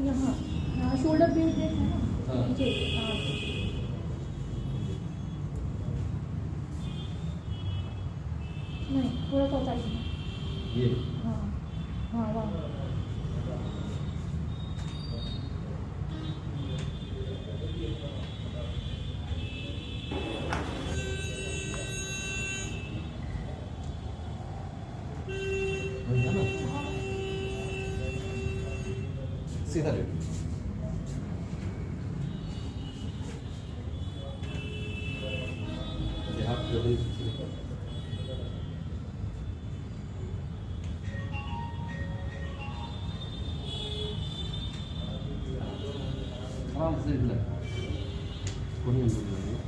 यहाँ यहाँ shoulder blade है ना, हाँ। नीचे हाँ। नहीं थोड़ा सा साइड में, ये हाँ हाँ वहाँ। बढ़िया ना, सीधा ले। ये हाथ जो है आराम से हिला, कोई नहीं बोलेगा।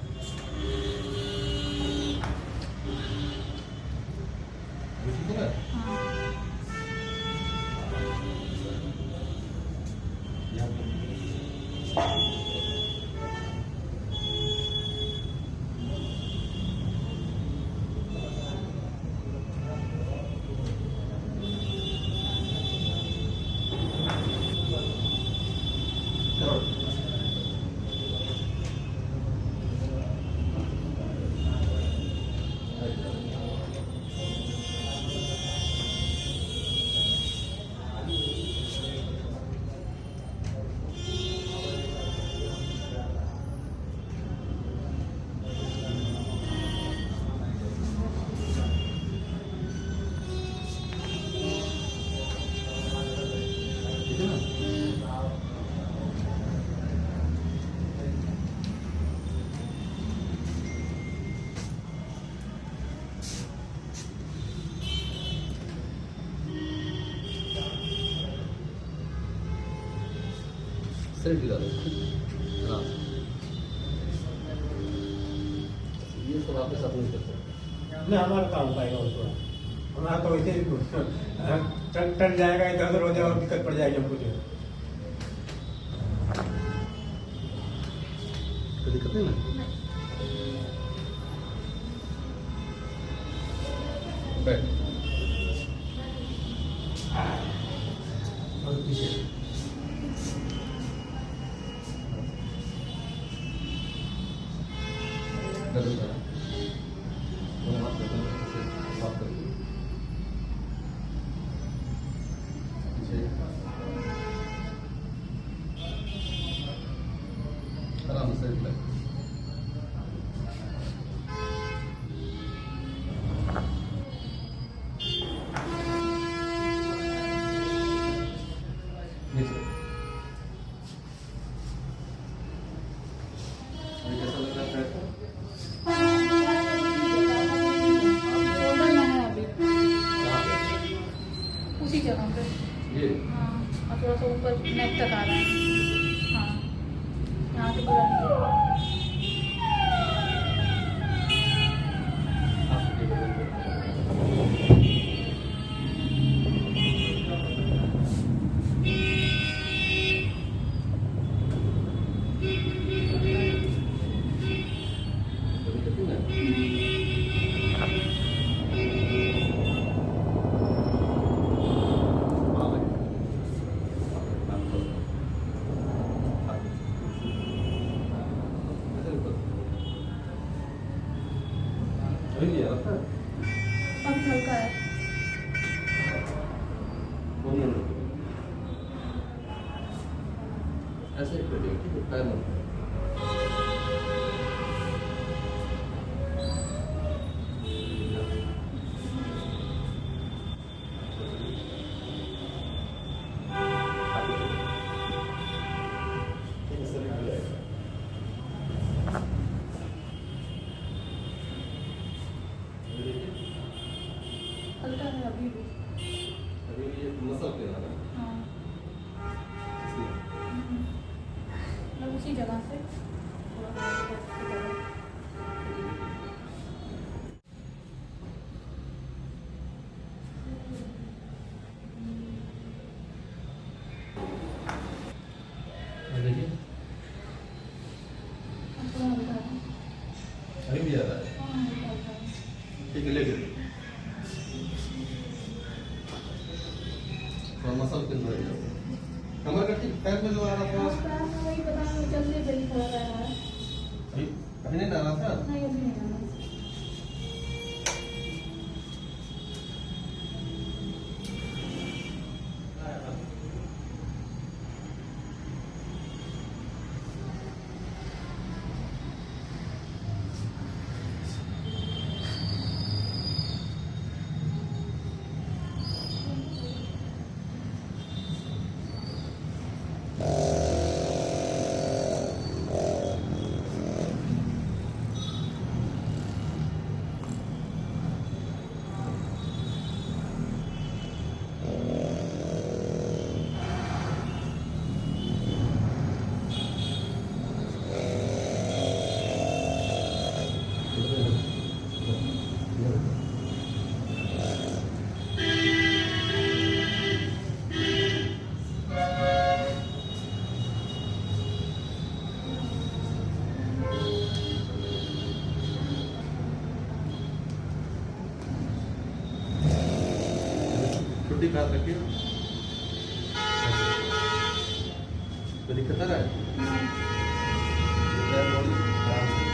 ये ठीक है ना? हाँ यहाँ पे करो। ठीक है ना? सिर गिरा दो। हाँ, ये सब वापस आप नहीं कर सकते। नहीं हमारा काम पाएगा उसको, हमारा तो वैसे ही टन जाएगा, इधर उधर हो जाएगा और दिक्कत पड़ जाएगी हमको जो। कोई दिक्कत नहीं ना? बैठ। और पीछे डबल करा, दोनों हाथ रखो, ऐसे साफ करके पीछे आराम से रिलैक्स। नीचे अभी कैसा लग रहा है? शोल्डर में है अभी कहाँ पे? उसी जगह पे। ये हाँ और थोड़ा सा ऊपर नेक तक आ रहा है। हाँ यहाँ से पूरा नीचे। हाथ के बगल पे। कभी कभी ना हाँ भाई, हाथ को हाथ ऐसे ऊपर। अभी नहीं आ रहा था? अभी हल्का है। वो नहीं होता। ऐसे ही करिए, ठीक है? पैर मत हल्का है अभी भी। अभी ये मसल पे आ रहा है हाँ इसलिए। मतलब उसी जगह से थोड़ा सा उसी जगह। और देखिए अब थोड़ा हल्का है। अभी भी आ रहा है। हाँ हल्का हल्का है। ठीक है, ले लीजिए। थोड़ा मसल के अंदर कमर का पैर में जो आ रहा था पैर में वही पता नहीं जल्दी दिल कर रहा है। अभी नहीं डाला था। नहीं अभी नहीं डाला। छुट्टी खास रखिए। कोई दिक्कत आ रहा है? हाँ। पैर आराम से